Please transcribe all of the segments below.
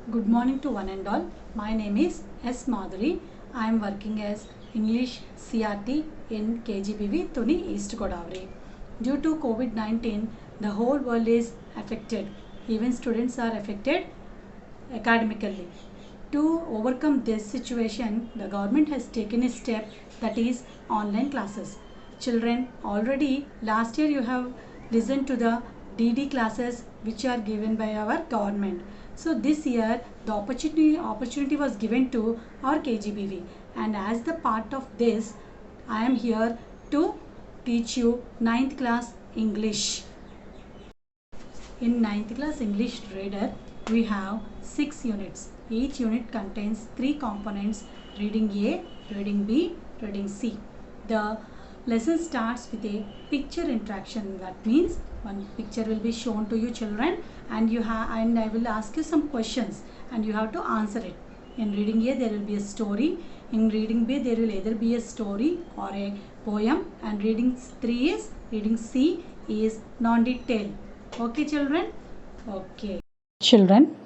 Good morning to one and all. My name is S. Madhuri. I am working as English CRT in KGBV, Tuni, East Godavari. Due to COVID-19, the whole world is affected. Even students are affected academically. To overcome this situation, the government has taken a step, that is online classes. Children, already last year you have listened to the DD classes which are given by our government. So this year the opportunity was given to our KGBV, and as the part of this I am here to teach you ninth class English. In ninth class English Reader, we have 6 units. Each unit contains 3 components: reading A, reading B, reading C. The lesson starts with a picture interaction. That means one picture will be shown to you children, and I will ask you some questions and you have to answer it. In reading A there will be a story. In reading B there will either be a story or a poem, and reading C is non-detailed. Okay, children? Okay. Children,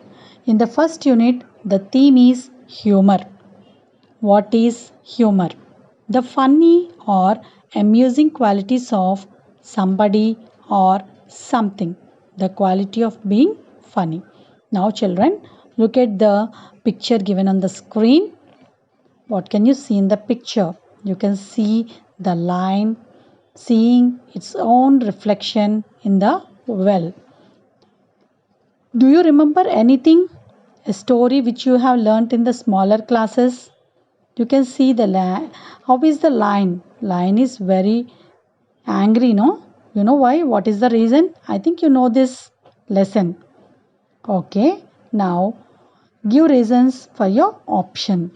in the first unit, the theme is humor. What is humor? The funny or amusing qualities of somebody or something. The quality of being funny. Now, children, look at the picture given on the screen. What can you see in the picture? You can see the line seeing its own reflection in the well. Do you remember anything? A story which you have learnt in the smaller classes? You can see the line. How is the line? Line is very angry, no? You know why? What is the reason? I think you know this lesson. Okay. Now give reasons for your option.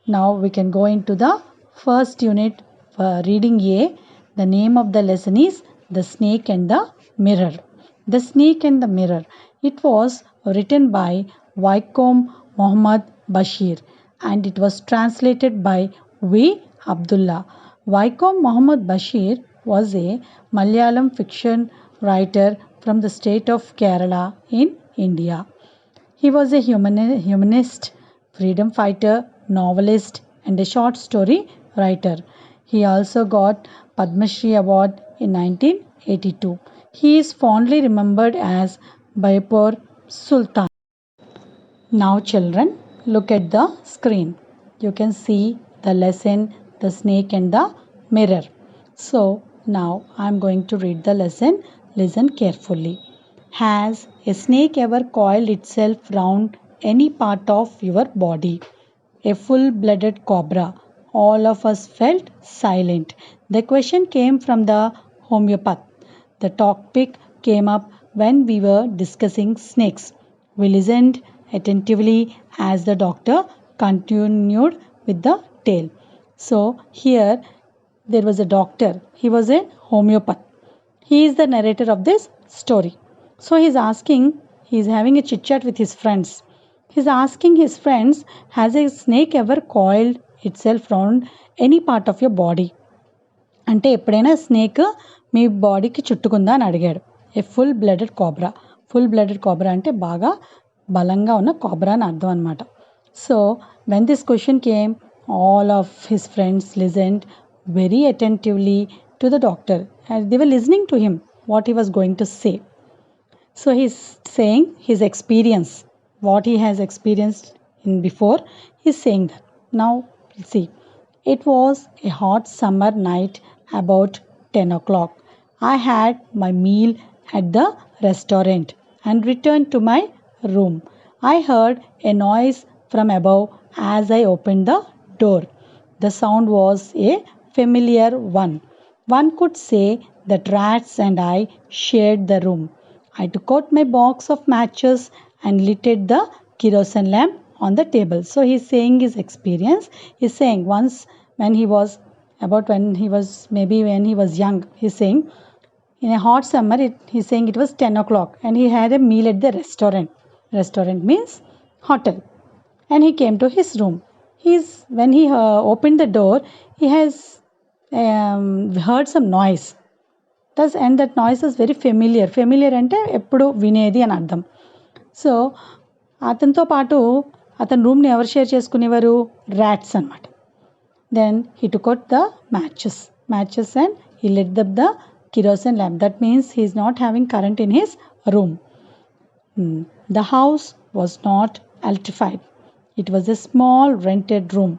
Now we can go into the first unit for reading A. The name of the lesson is The Snake and the Mirror. The Snake and the Mirror. It was written by Vaikom Muhammad Bashir and it was translated by V. Abdullah. Vaikom Muhammad Bashir was a Malayalam fiction writer from the state of Kerala in India. He was a humanist, freedom fighter, novelist, and a short story writer. He also got Padma Shri Award in 1982. He is fondly remembered as Baipur Sultan. Now, children, look at the screen. You can see the lesson, the snake and the mirror. So, now I am going to read the lesson. Listen carefully. Has a snake ever coiled itself round any part of your body? A full-blooded cobra. All of us felt silent. The question came from the homeopath. The topic came up when we were discussing snakes. We listened attentively as the doctor continued with the tale. So, here there was a doctor. He was a homeopath. He is the narrator of this story. So he is having a chit chat with his friends. He is asking his friends, has a snake ever coiled itself round any part of your body? అంటే ఎప్పుడైనా snake మీ బాడీకి చుట్టుకుందా అని అడిగాడు. ఏ full blooded cobra అంటే బాగా బలంగా ఉన్న cobra అని అర్థం అనమాట. So when this question came, all of his friends legend very attentively to the doctor and they were listening to him what he was going to say. So he's saying his experience, what he has experienced in before. He's saying that. Now see, it was a hot summer night about 10 o'clock. I had my meal at the restaurant and returned to my room. I heard a noise from above as I opened the door. The sound was a familiar one. One could say that rats and I shared the room. I took out my box of matches and lit the kerosene lamp on the table. So he's saying his experience. He's saying once when he was young, he's saying in a hot summer, he's saying it was 10 o'clock and he had a meal at the restaurant. Restaurant means hotel. And he came to his room. When he opened the door, he has heard some noise. And that noise is very familiar. Familiar అంటే ఎప్పుడు వినేది అని అర్థం. So అతనితో పాటు అతని రూమ్ని ఎవరు share చేసుకునేవారు? ర్యాట్స్ అనమాట. Then he took out the matches and he lit up the kerosene lamp. That means he is not having current in his room. The house was not electrified. It was a small rented room.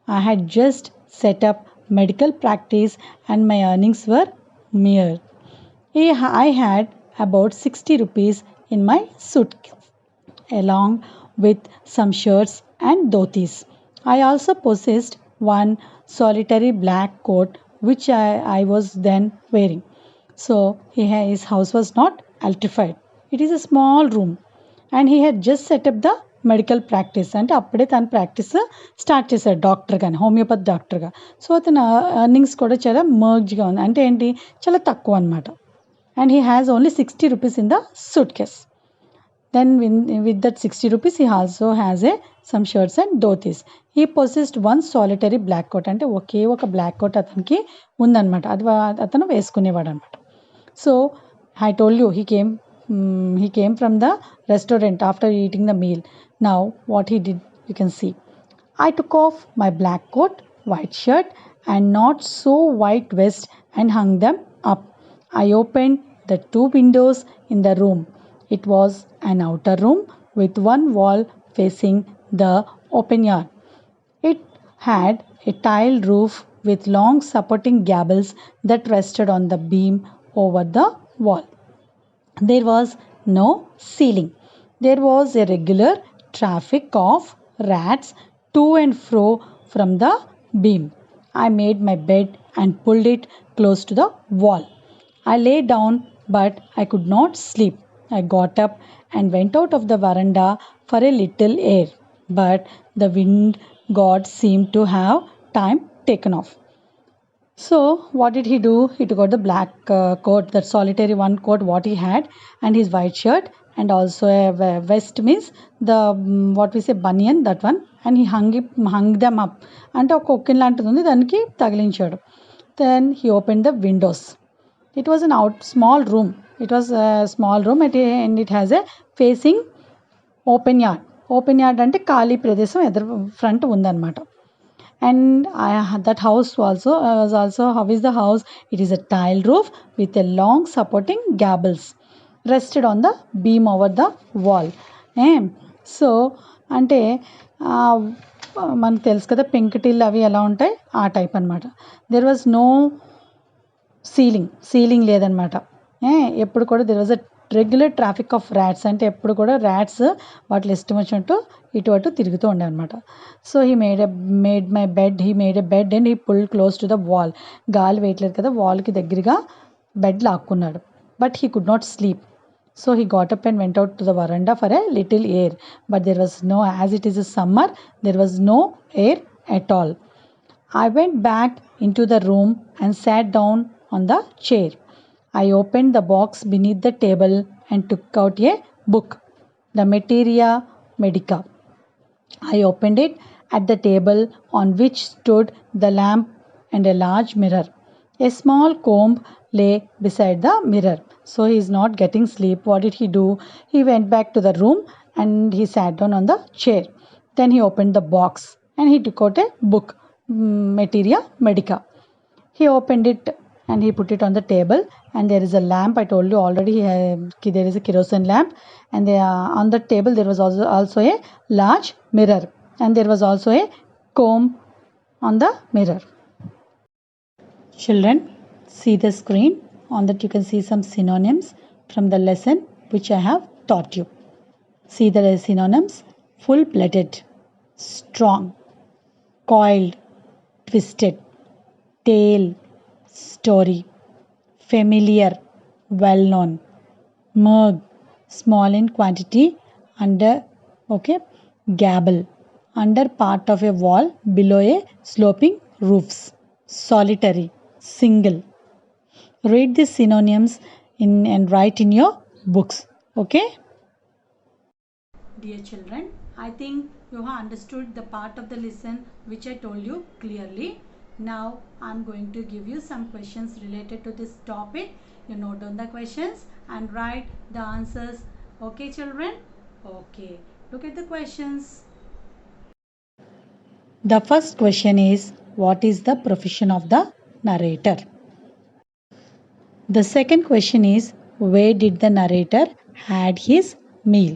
I had just set up medical practice and my earnings were mere. I had about 60 rupees in my suitcase, along with some shirts and dhotis. I also possessed one solitary black coat which I was then wearing. So his house was not electrified. It is a small room and he had just set up the medical practice అంటే అప్పుడే తను practice start చేశాడు డాక్టర్గా, homeopathy డాక్టర్గా. So అతను earnings కూడా చాలా మర్జ్గా ఉంది, అంటే ఏంటి, చాలా తక్కువ అనమాట. And he has only 60 rupees in the suitcase. Then with that 60 rupees he also has some shirts and dhotis. He possessed one solitary black coat, అంటే ఒకే ఒక బ్లాక్ కోట్ అతనికి ఉందన్నమాట. అది అతను వేసుకునేవాడు అనమాట. So I told you he came from the restaurant after eating the meal. Now what he did, you can see. I took off my black coat, white shirt and not so white vest and hung them up. I opened the 2 windows in the room. It was an outer room with one wall facing the open yard. It had a tiled roof with long supporting gables that rested on the beam over the wall. There was no ceiling. There was a regular traffic of rats to and fro from the beam. I made my bed and pulled it close to the wall. I lay down, but I could not sleep. I got up and went out of the veranda for a little air, but the wind god seemed to have time taken off. So what did he do? He took out the black coat, that solitary one coat what he had, and his white shirt, and also a vest, means the what we say bunian, that one, and he hung them up. అంటే ఒక కొక్కిన్ లాంటిది ఉంది, దానికి తగిలించాడు. Then he opened the windows. It was an small room. It was a small room and it has a facing open yard. Open yard అంటే ఖాళీ ప్రదేశం ఎదురు front ఉందన్నమాట. And that house was also, how is the house? It is a tile roof with a long supporting gables rested on the beam over the wall. So అంటే మనకు తెలుసు కదా పెంకుటిల్లు అవి ఎలా ఉంటాయి, ఆ టైప్ అనమాట. దెర్ వాజ్ నో సీలింగ్ లేదనమాట. ఎప్పుడు కూడా there was a regular Tropic of rats, అంటే ఎప్పుడు కూడా ర్యాట్స్ వాటిలో ఇష్టం వచ్చినట్టు ఇటు అటు తిరుగుతూ ఉండే అనమాట. So he made a bed and he pulled close to the wall. గాలి వేయట్లేదు కదా, వాల్కి దగ్గరగా బెడ్ లాక్కున్నాడు. But he could not sleep. So he got up and went out to the veranda for a little air. But there was no, as it is a summer, there was no air at all. I went back into the room and sat down on the chair. I opened the box beneath the table and took out a book, the Materia Medica. I opened it at the table on which stood the lamp and a large mirror. A small comb lay beside the mirror. So he is not getting sleep. What did he do? He went back to the room and he sat down on the chair. Then he opened the box and he took out a book, Materia Medica. He opened it and he put it on the table, and there is a lamp. I told you already, there is a kerosene lamp, and on the table there was also a large mirror, and there was also a comb on the mirror. Children, see the screen. On that you can see some synonyms from the lesson which I have taught you. See the synonyms: full-blooded, strong, coiled, twisted, tale, story, familiar, well-known, merg, small in quantity, under, okay, gable, under part of a wall, below a sloping roofs, solitary, single. Read the synonyms and write in your books, okay? Dear children, I think you have understood the part of the lesson which I told you clearly. Now I am going to give you some questions related to this topic. You note down the questions and write the answers. Okay children? Okay. Look at the questions. The first question is, what is the profession of the narrator? The second question is, where did the narrator had his meal?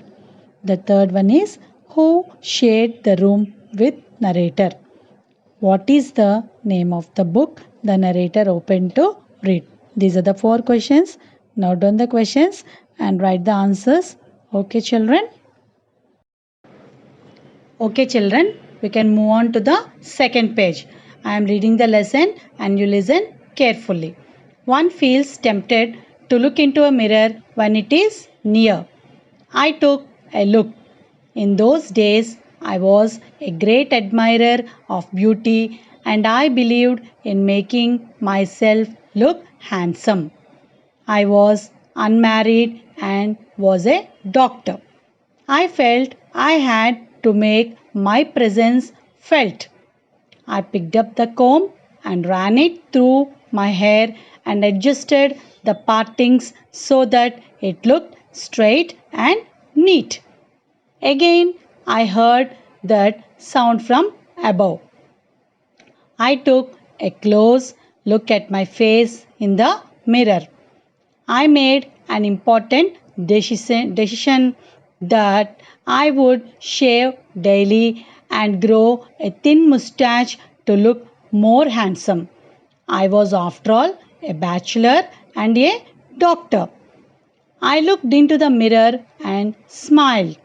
The third one is, who shared the room with narrator? What is the name of the book the narrator opened to read? These are the four questions. Note down the questions and write the answers. Okay, children? Okay, children, we can move on to the second page. I am reading the lesson and you listen carefully. One feels tempted to look into a mirror when it is near. I took a look. In those days, I was a great admirer of beauty and I believed in making myself look handsome. I was unmarried and was a doctor. I felt I had to make my presence felt. I picked up the comb and ran it through my hair and adjusted the partings so that it looked straight and neat. Again, I heard that sound from above. I took a close look at my face in the mirror. I made an important decision that I would shave daily and grow a thin mustache to look more handsome. I was, after all, a bachelor and a doctor. I looked into the mirror and smiled.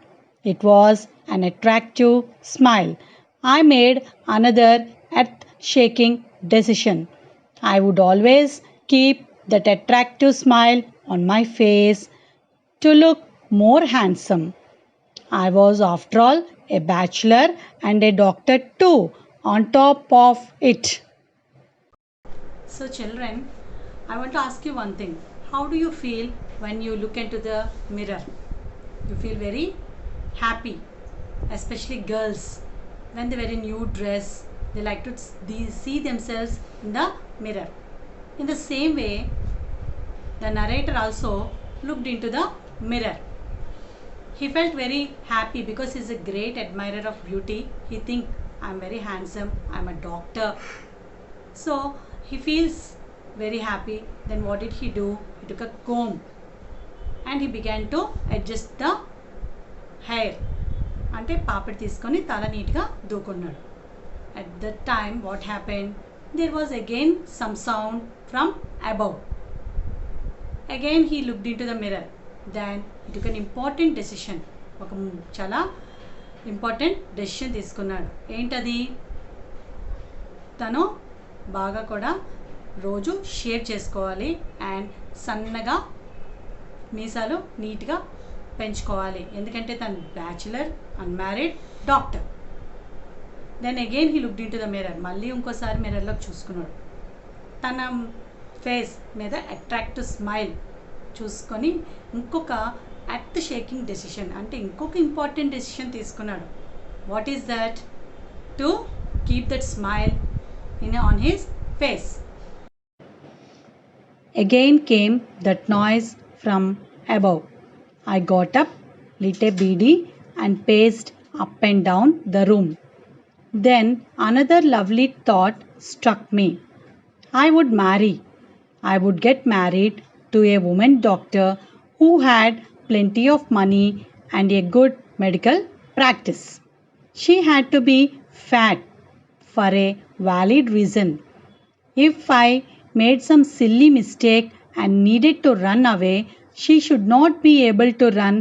It was an attractive smile. I made another earth shaking decision. I would always keep that attractive smile on my face to look more handsome. I was, after all, a bachelor and a doctor too, on top of it. So, children, I want to ask you one thing. How do you feel when you look into the mirror? You feel very happy, especially girls. When they wear a new dress, they like to see themselves in the mirror. In the same way, the narrator also looked into the mirror. He felt very happy because he's a great admirer of beauty. He think I'm very handsome, I'm a doctor. So he feels very happy. Then what did he do? He took a comb and he began to adjust the hair. అంటే పాపిడి తీసుకొని తల నీట్గా దూకున్నాడు. At that time what happened? There was again some sound from above. Again he looked into the mirror. Then he took an important decision. ఒక చాలా important decision తీసుకున్నాడు. ఏంటది? తను బాగా కూడా రోజు షేవ్ చేసుకోవాలి అండ్ సన్నగా మీసాలు నీట్గా పెంచుకోవాలి. ఎందుకంటే తను bachelor unmarried doctor. Then again he looked into the mirror. మళ్ళీ ఇంకోసారి మిర్రర్లోకి చూసుకున్నాడు. తన ఫేస్ మీద అట్రాక్టివ్ స్మైల్ చూసుకొని ఇంకొక ఎర్త్ షేకింగ్ డెసిషన్ అంటే ఇంకొక ఇంపార్టెంట్ డెసిషన్ తీసుకున్నాడు. What is that? To keep that smile on his face. Again came that noise from above. I got up, lit a beedi, and paced up and down the room. Then another lovely thought struck me. I would marry. I would get married to a woman doctor who had plenty of money and a good medical practice. She had to be fat for a valid reason. If I made some silly mistake and needed to run away, she should not be able to run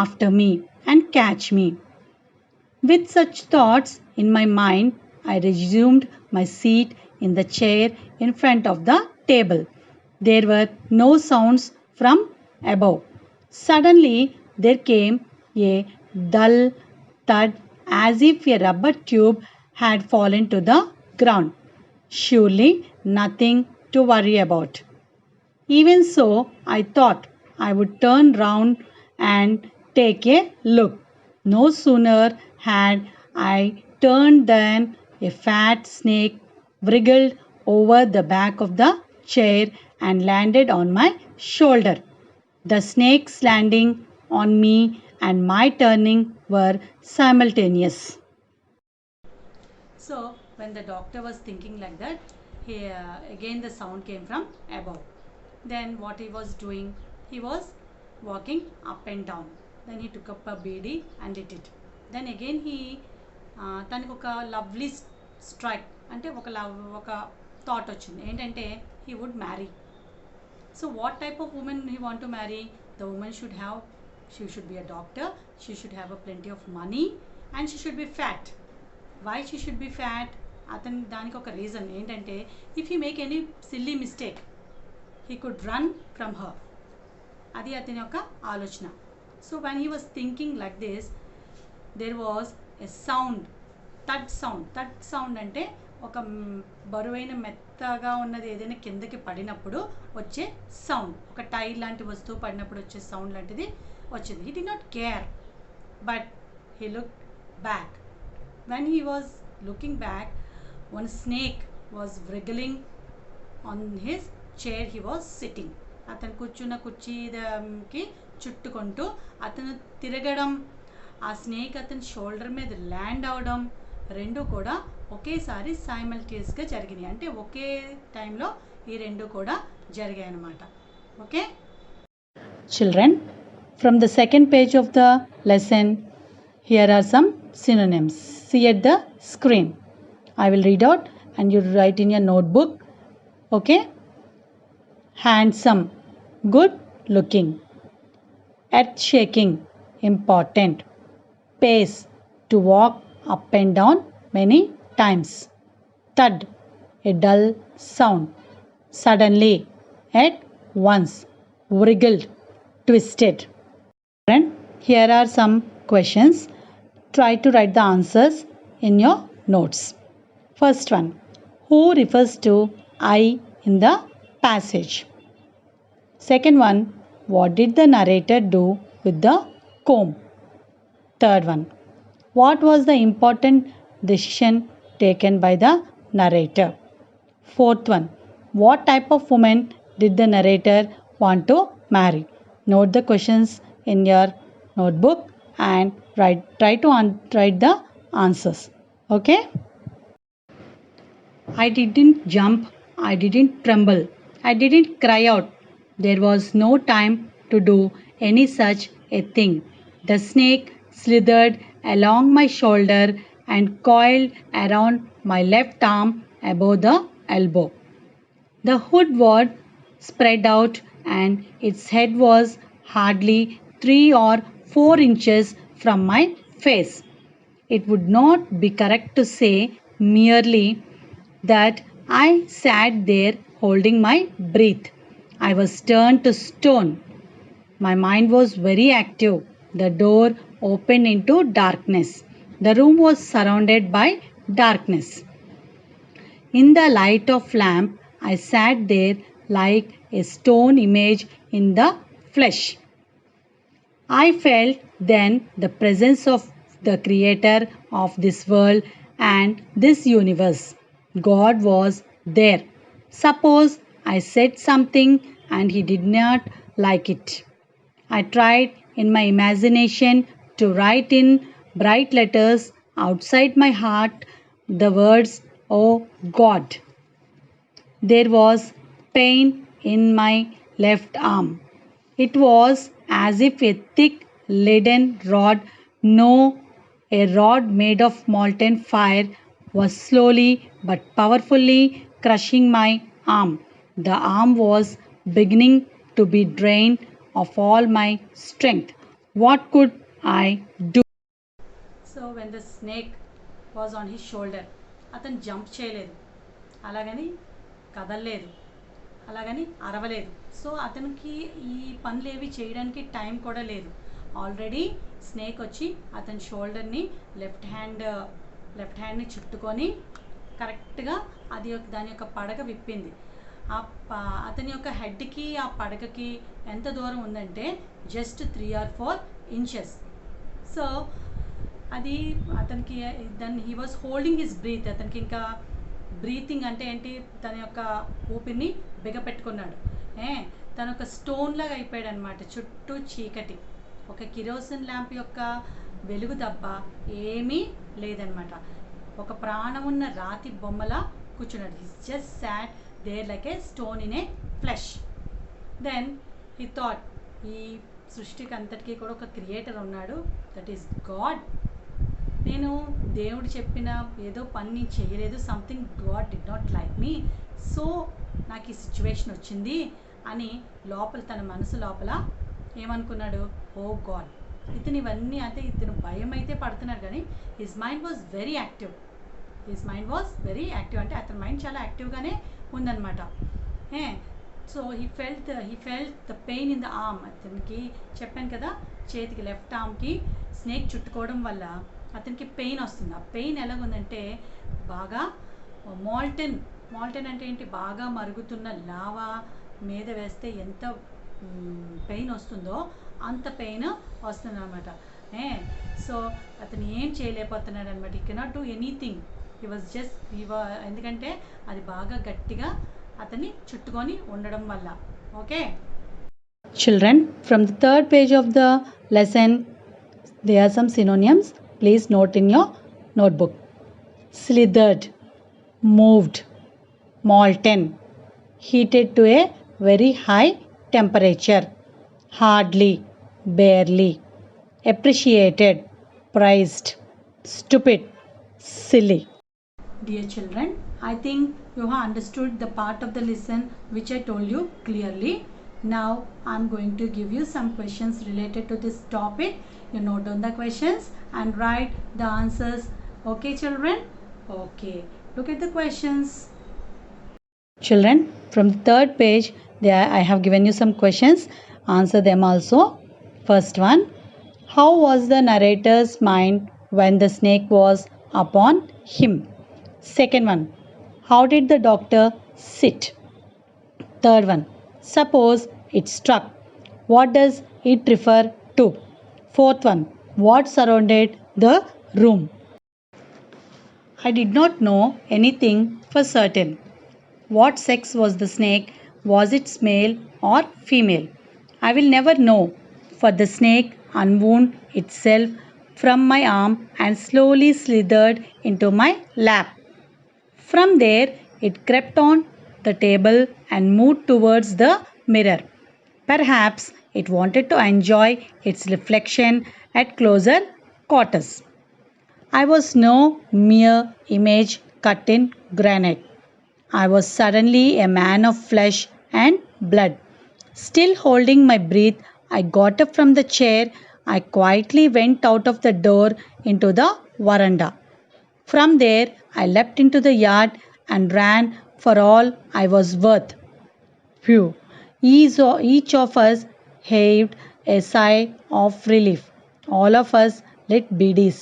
after me and catch me. With such thoughts in my mind, I resumed my seat in the chair in front of the table. There were no sounds from above. Suddenly, there came a dull thud as if a rubber tube had fallen to the ground. Surely nothing to worry about. Even so, I thought I would turn round and take a look. No sooner had I turned than a fat snake wriggled over the back of the chair and landed on my shoulder. The snake's landing on me and my turning were simultaneous. So when the doctor was thinking like that, again the sound came from above. Then what he was doing, he was walking up and down. Then he took up a beedi and lit it. Then again he తనకు ఒక lovely strike అంటే ఒక thought వచ్చింది ఏంటంటే he would marry. So what type of woman he want to marry? The woman she should be a doctor, she should have a plenty of money, and she should be fat. Why she should be fat? అతని దానికి ఒక reason ఏంటంటే if he make any silly mistake he could run from her. అది అతని యొక్క ఆలోచన. So when he was thinking like this, there was a sound, thud sound అంటే ఒక బరువైన మెత్తగా ఉన్నది ఏదైనా కిందకి పడినప్పుడు వచ్చే సౌండ్, ఒక టైర్ లాంటి వస్తువు పడినప్పుడు వచ్చే సౌండ్ లాంటిది వచ్చింది. He did not care, but he looked back. When he was looking back, one snake was wriggling on his chair he was sitting. అతను కూర్చున్న కుర్చీకి చుట్టుకుంటూ అతను తిరగడం, ఆ స్నేక్ అతని షోల్డర్ మీద ల్యాండ్ అవడం రెండు కూడా ఒకేసారి సైమల్టేనియస్గా జరిగినాయి. అంటే ఒకే టైంలో ఈ రెండు కూడా జరిగాయి అన్నమాట. Okay Children, from the second page of the lesson, here are some synonyms. See at the screen. I will read out and you write in your notebook. Okay? Handsome, good looking. Earth shaking, important. Pace, to walk up and down many times. Thud, a dull sound. Suddenly, at once. Wriggled, twisted. And here are some questions. Try to write the answers in your notes. First one, who refers to I in the passage? Second one, what did the narrator do with the comb? Third one, what was the important decision taken by the narrator? Fourth one, what type of woman did the narrator want to marry? Note the questions in your notebook and try to write the answers. Okay? I didn't jump, I didn't tremble, I didn't cry out. There was no time to do any such a thing. The snake slithered along my shoulder and coiled around my left arm above the elbow. The hood was spread out and its head was hardly 3 or 4 inches from my face. It would not be correct to say merely that I sat there holding my breath. I was turned to stone. My mind was very active. The door opened into darkness. The room was surrounded by darkness. In the light of lamp, I sat there like a stone image in the flesh. I felt then the presence of the creator of this world and this universe. God was there. Suppose I said something and he did not like it. I tried in my imagination to write in bright letters outside my heart the words, "Oh God." There was pain in my left arm. It was as if a thick leaden rod, no, a rod made of molten fire, was slowly but powerfully crushing my arm. The arm was beginning to be drained of all my strength. What could I do? So when the snake was on his shoulder, అతను jump చేయలేదు, అలాగని కదలలేదు, అలాగని అరవలేదు. So అతనికి ఈ పనులు ఏవి చేయడానికి టైం కూడా లేదు. ఆల్రెడీ స్నేక్ వచ్చి అతని షోల్డర్ని లెఫ్ట్ హ్యాండ్ని చుట్టుకొని కరెక్ట్గా దాని యొక్క పడగ విప్పింది. అతని యొక్క హెడ్కి ఆ పడగకి ఎంత దూరం ఉందంటే జస్ట్ 3 or 4 inches. సో అది అతనికి he was holding his breath. అతనికి ఇంకా బ్రీతింగ్ అంటే ఏంటి, తన యొక్క ఊపిరిని బిగపెట్టుకున్నాడు. తన ఒక స్టోన్ లాగా అయిపోయాడు అనమాట, చుట్టూ చీకటి. ఒక కిరోసిన్ ల్యాంప్ యొక్క వెలుగు తప్ప ఏమీ లేదనమాట. ఒక ప్రాణమున్న రాతి బొమ్మలా కూర్చున్నాడు. His just sat there like a stone in a flesh. Then he thought, ఈ సృష్టికి అంతటికీ కూడా ఒక క్రియేటర్ ఉన్నాడు, దట్ ఈస్ గాడ్. నేను దేవుడు చెప్పిన ఏదో పని నేను చేయలేదు, something God did not like me, so నాకు ఈ సిచ్యువేషన్ వచ్చింది అని లోపల తన మనసు లోపల ఏమనుకున్నాడు, ఓ గాడ్. ఇతను ఇవన్నీ అయితే ఇతను భయం అయితే పడుతున్నాడు కానీ his mind was very active. అంటే అతని మైండ్ చాలా యాక్టివ్గానే ఉందన్నమాట. So he felt the pain in the arm. అతనికి చెప్పాను కదా, చేతికి లెఫ్ట్ ఆర్మ్కి స్నేక్ చుట్టుకోవడం వల్ల అతనికి పెయిన్ వస్తుంది. ఆ పెయిన్ ఎలాగుందంటే బాగా మాల్టెన్ అంటే ఏంటి, బాగా మరుగుతున్న లావా మీద వేస్తే ఎంత పెయిన్ వస్తుందో అంత పెయిన్ వస్తుంది అనమాట. సో అతను ఏం చేయలేకపోతున్నాడు అనమాట. ఈ కెనాట్ డూ ఎనీథింగ్. ఎందుకంటే అది బాగా గట్టిగా అతన్ని చుట్టుకొని ఉండడం వల్ల. Okay Children, from the third page of the lesson, there are some synonyms. Please note in your notebook. Slithered, moved, molten, heated to a very high temperature, hardly, barely, appreciated, prized, stupid, silly. Dear children, I think you have understood the part of the lesson which I told you clearly. Now I am going to give you some questions related to this topic. You note down the questions and write the answers. Okay children? Okay. Look at the questions. Children, from the third page, there I have given you some questions. Answer them also. First one, how was the narrator's mind when the snake was upon him? Second one, how did the doctor sit? Third one, suppose it struck. What does it refer to? Fourth one, what surrounded the room? I did not know anything for certain. What sex was the snake? Was it male or female? I will never know, for the snake unwound itself from my arm and slowly slithered into my lap. From there, it crept on the table and moved towards the mirror. Perhaps it wanted to enjoy its reflection at closer quarters. I was no mere image cut in granite. I was suddenly a man of flesh and blood. Still holding my breath, I got up from the chair. I quietly went out of the door into the veranda. From there, I leapt into the yard and ran for all I was worth. Phew! Each of us heaved a sigh of relief. All of us lit beedies.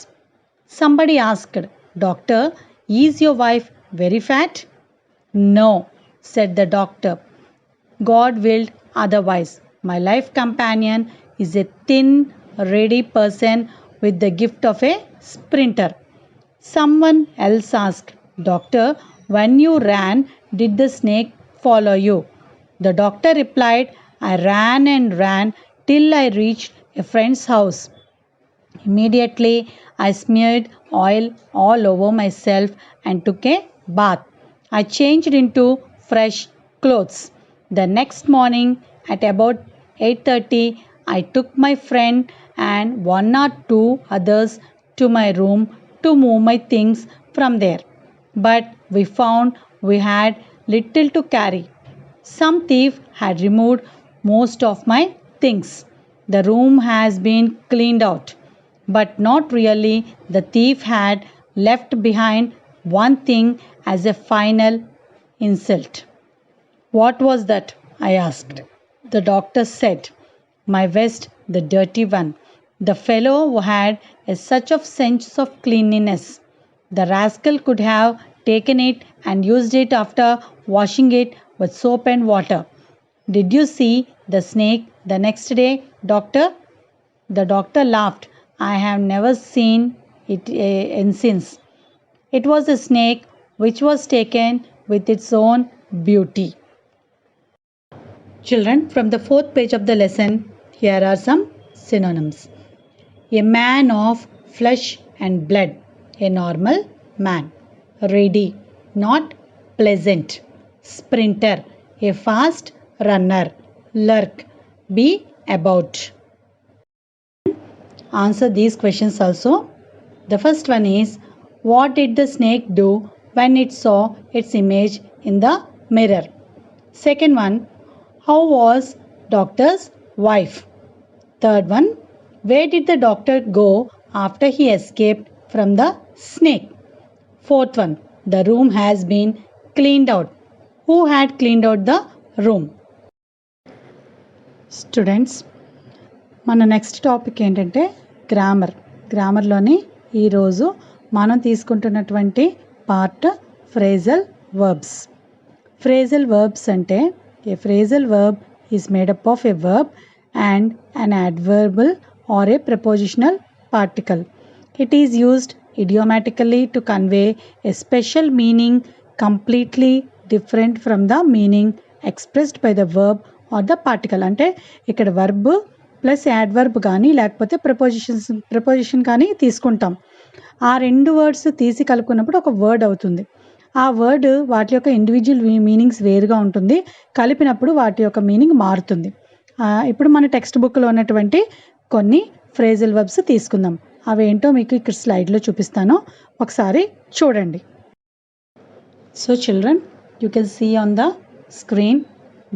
Somebody asked, Doctor, is your wife very fat? No, said the doctor. God willed otherwise. My life companion is a thin, ready person with the gift of a sprinter. Someone else asked, Doctor, when you ran, did the snake follow you? The doctor replied, I ran and ran till I reached a friend's house. Immediately, I smeared oil all over myself and took a bath. I changed into fresh clothes. The next morning, at about 8:30, I took my friend and one or two others to my room to move my things from there. But we found we had little to carry. Some thief had removed most of my things. The room has been cleaned out, but not really. The thief had left behind one thing as a final insult. What was that? I asked. The doctor said, my vest, the dirty one. The fellow had such a sense of cleanliness. The rascal could have taken it and used it after washing it with soap and water. Did you see the snake the next day, doctor? The doctor laughed. I have never seen it since. It was a snake which was taken with its own beauty. Children, from the fourth page of the lesson, here are some synonyms. A man of flesh and blood, a normal man. Ready, not pleasant. Sprinter, a fast runner. Lurk, be about. Answer these questions also. The first one is, what did the snake do when it saw its image in the mirror? Second one, how was doctor's wife? Third one, where did the doctor go after he escaped from the snake? Fourth one, the room has been cleaned out. Who had cleaned out the room? Students, మన next topic ఏంటంటే గ్రామర్లోని ఈరోజు మనం తీసుకుంటున్నటువంటి part phrasal verbs. Phrasal verbs అంటే a phrasal verb is made up of a verb and an adverbial or a prepositional particle. It is used idiomatically to convey a special meaning completely different from the meaning expressed by the verb or the particle. అంటే ఇక్కడ verb plus adverb కానీ లేకపోతే preposition కానీ తీసుకుంటాం. ఆ రెండు words తీసి కలుపుకున్నప్పుడు ఒక వర్డ్ అవుతుంది. ఆ వర్డ్ వాటి యొక్క ఇండివిజువల్ మీనింగ్స్ వేరుగా ఉంటుంది, కలిపినప్పుడు వాటి యొక్క మీనింగ్ మారుతుంది. ఇప్పుడు మన టెక్స్ట్ బుక్లో ఉన్నటువంటి కొన్ని ఫ్రేజల్ వర్బ్స్ తీసుకుందాం. అవేంటో మీకు ఇక్కడ స్లైడ్లో చూపిస్తాను, ఒకసారి చూడండి. So children, you can see on the screen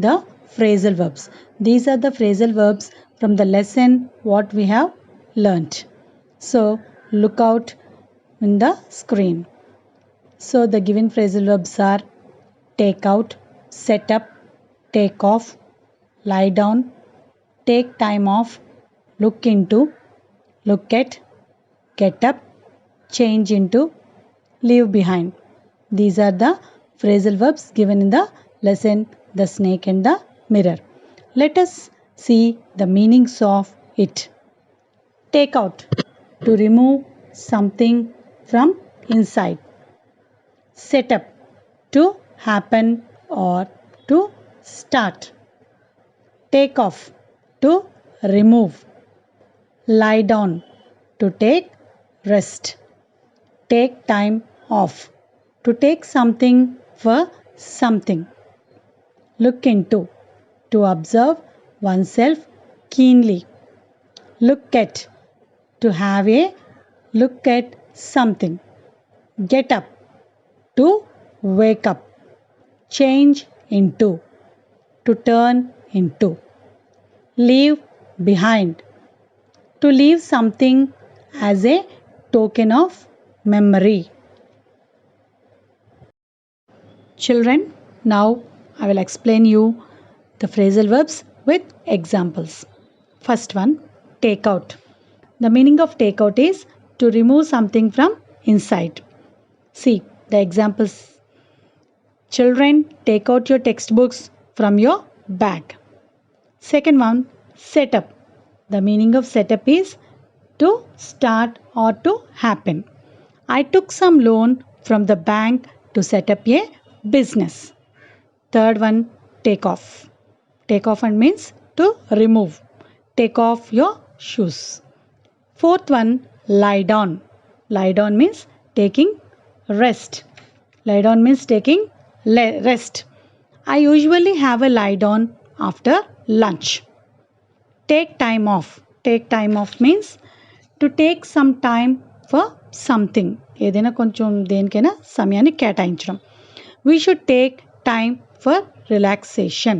the phrasal verbs. These are the phrasal verbs from the lesson what we have learned. So look out in the screen. So the given phrasal verbs are take out, set up, take off, lie down, take time off, look into, look at, get up, change into, leave behind. These are the phrasal verbs given in the lesson The Snake and the Mirror. Let us see the meanings of it. Take out, to remove something from inside. Set up, to happen or to start. Take off, to remove. Lie down, to take rest. Take time off, to take something for something. Look into, to observe oneself keenly. Look at, to have a look at something. Get up, to wake up. Change into, to turn into. Leave behind, to leave something as a token of memory. Children, now I will explain you the phrasal verbs with examples. First one, take out. The meaning of take out is to remove something from inside. See the examples. Children, take out your textbooks from your bag. Second one, set up. The meaning of set up is to start or to happen. I took some loan from the bank to set up a business. Third one, take off. Take off and means to remove. Take off your shoes. Fourth one, lie down. Lie down means taking rest. Lie down means taking rest. I usually have a lie down after lunch. Take time off. Take time off means to take some time for something. ఏదైనా కొంచెం దేనికైనా సమయాన్ని కేటాయించడం. We should take time for relaxation.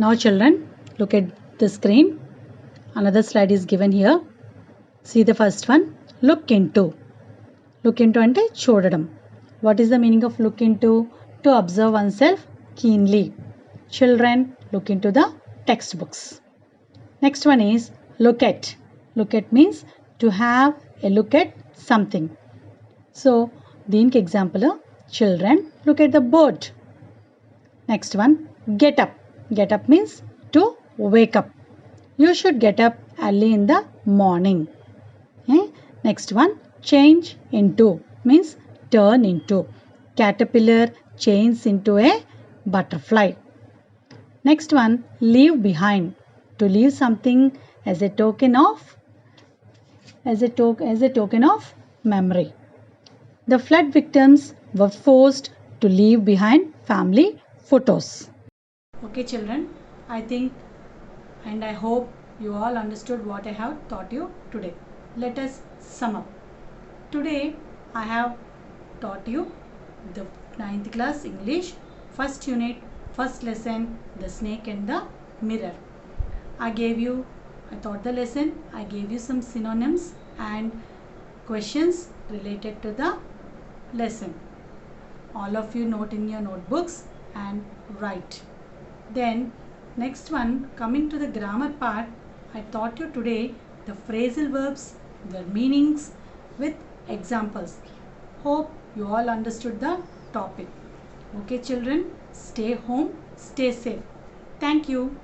Now children, look at the screen. Another slide is given here. See the first one. Look into. Look into అంటే చూడడం. What is the meaning of look into? To observe oneself keenly. Children, look into the textbooks. Next one is look at. Look at means to have a look at something. So, దీనికి example, children, look at the board. Next one, get up. Get up means to wake up. You should get up early in the morning. Next one, change into means turn into. Caterpillar changes into a butterfly. Next one, leave behind. to leave something as a token of memory. The flood victims were forced to leave behind family photos. Okay children, I think and I hope you all understood what I have taught you today. Let us sum up. Today I have taught you the 9th class English first unit, first lesson, the snake and the mirror. I taught the lesson, I gave you some synonyms and questions related to the lesson. All of you note in your notebooks and write. Then next one, coming to the grammar part, I taught you today the phrasal verbs, their meanings with examples. Hope you all understood the topic. Okay children, stay home, stay safe. Thank you.